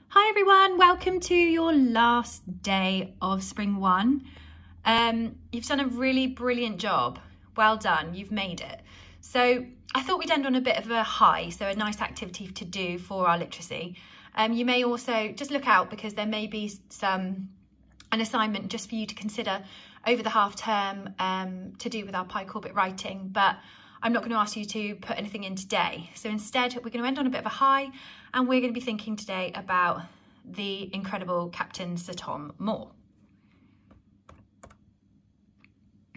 Hi everyone, welcome to your last day of Spring 1. You've done a really brilliant job. Well done, you've made it. So I thought we'd end on a bit of a high, so a nice activity to do for our literacy. You may also just look out because there may be an assignment just for you to consider over the half term to do with our Pi Corbett writing, but I'm not going to ask you to put anything in today. So instead, we're going to end on a bit of a high, and we're going to be thinking today about the incredible Captain Sir Tom Moore.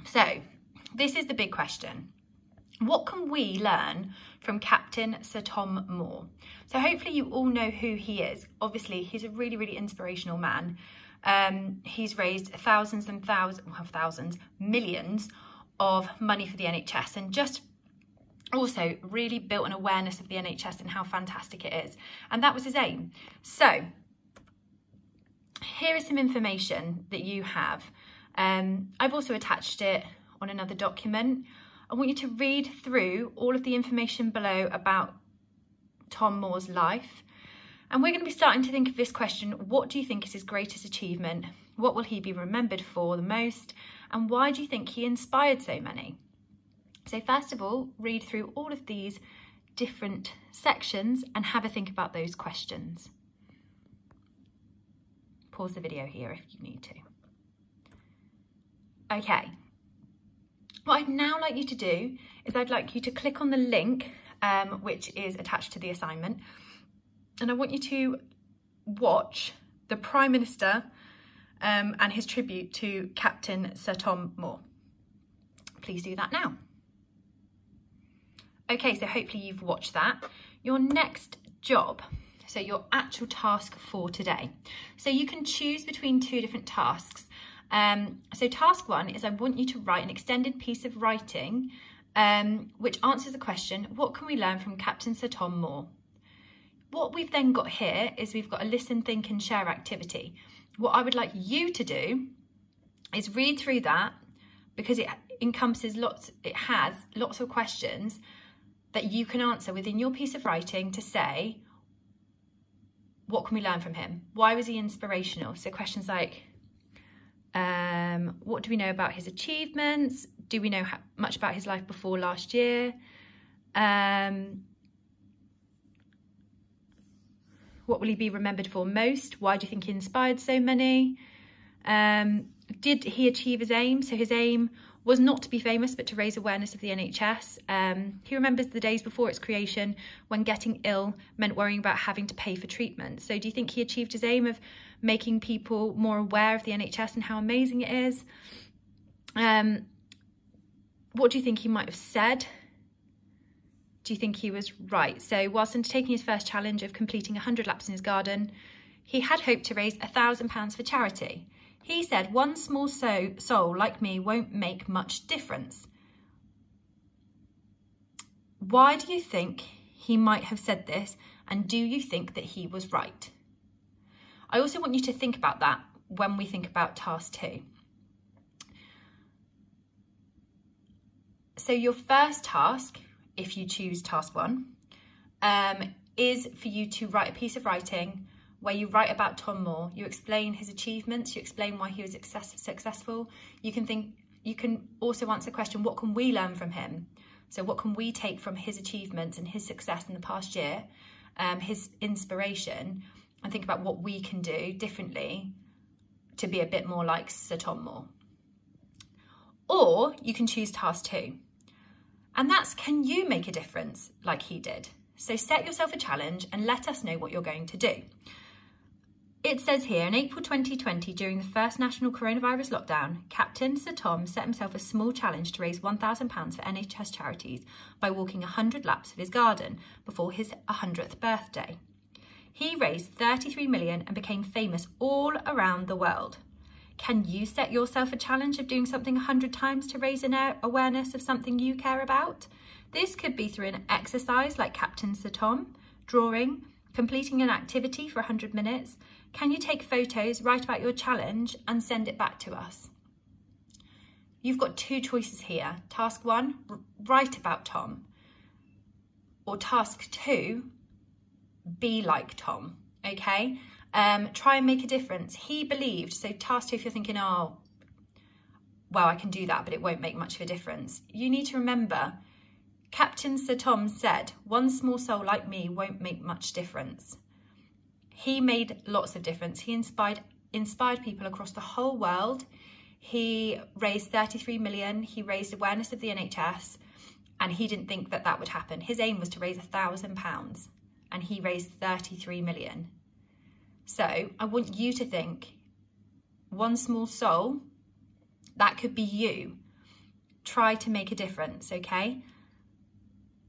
So this is the big question. What can we learn from Captain Sir Tom Moore? So hopefully you all know who he is. Obviously, he's a really, really inspirational man. He's raised thousands and millions of money for the NHS, and just also really built an awareness of the NHS and how fantastic it is. And that was his aim. So here is some information that you have. I've also attached it on another document. I want you to read through all of the information below about Tom Moore's life. And we're going to be starting to think of this question: what do you think is his greatest achievement? What will he be remembered for the most? And why do you think he inspired so many? So first of all, read through all of these different sections and have a think about those questions. Pause the video here if you need to. Okay, what I'd now like you to do is I'd like you to click on the link which is attached to the assignment, and I want you to watch the Prime Minister and his tribute to Captain Sir Tom Moore. Please do that now. Okay, so hopefully you've watched that. Your next job, so your actual task for today. So you can choose between two different tasks. So task 1 is I want you to write an extended piece of writing which answers the question, what can we learn from Captain Sir Tom Moore? What we've then got here is we've got a listen, think and share activity. What I would like you to do is read through that, because it has lots of questions that you can answer within your piece of writing to say, what can we learn from him? Why was he inspirational? So questions like, what do we know about his achievements? Do we know much about his life before last year? What will he be remembered for most? Why do you think he inspired so many? Did he achieve his aim? So his aim was not to be famous, but to raise awareness of the NHS. He remembers the days before its creation when getting ill meant worrying about having to pay for treatment. So do you think he achieved his aim of making people more aware of the NHS and how amazing it is? What do you think he might have said? Do you think he was right? So whilst undertaking his first challenge of completing 100 laps in his garden, he had hoped to raise £1,000 for charity. He said, one small soul like me won't make much difference. Why do you think he might have said this? And do you think that he was right? I also want you to think about that when we think about task 2. So your first task, if you choose task 1, is for you to write a piece of writing where you write about Tom Moore. You explain his achievements, you explain why he was successful. You can also answer the question, what can we learn from him? So what can we take from his achievements and his success in the past year, his inspiration, and think about what we can do differently to be a bit more like Sir Tom Moore. Or you can choose task 2. And that's, can you make a difference like he did? So set yourself a challenge and let us know what you're going to do. It says here, in April 2020, during the first national coronavirus lockdown, Captain Sir Tom set himself a small challenge to raise £1,000 for NHS charities by walking 100 laps of his garden before his 100th birthday. He raised 33 million and became famous all around the world. Can you set yourself a challenge of doing something 100 times to raise an awareness of something you care about? This could be through an exercise like Captain Sir Tom, drawing, completing an activity for 100 minutes. Can you take photos, write about your challenge and send it back to us? You've got 2 choices here. Task 1, write about Tom. Or task 2, be like Tom. okay? Try and make a difference. He believed, so task 2, if you're thinking, oh, well, I can do that, but it won't make much of a difference. You need to remember, Captain Sir Tom said, one small soul like me won't make much difference. He made lots of difference. He inspired people across the whole world. He raised 33 million. He raised awareness of the NHS, and he didn't think that that would happen. His aim was to raise £1,000, and he raised 33 million. So I want you to think, one small soul, that could be you. Try to make a difference, okay?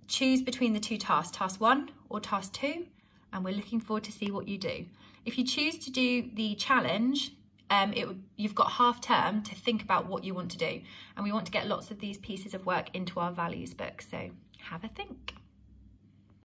Choose between the 2 tasks, task 1 or task 2, and we're looking forward to see what you do. If you choose to do the challenge, you've got half term to think about what you want to do, and we want to get lots of these pieces of work into our values book, so have a think.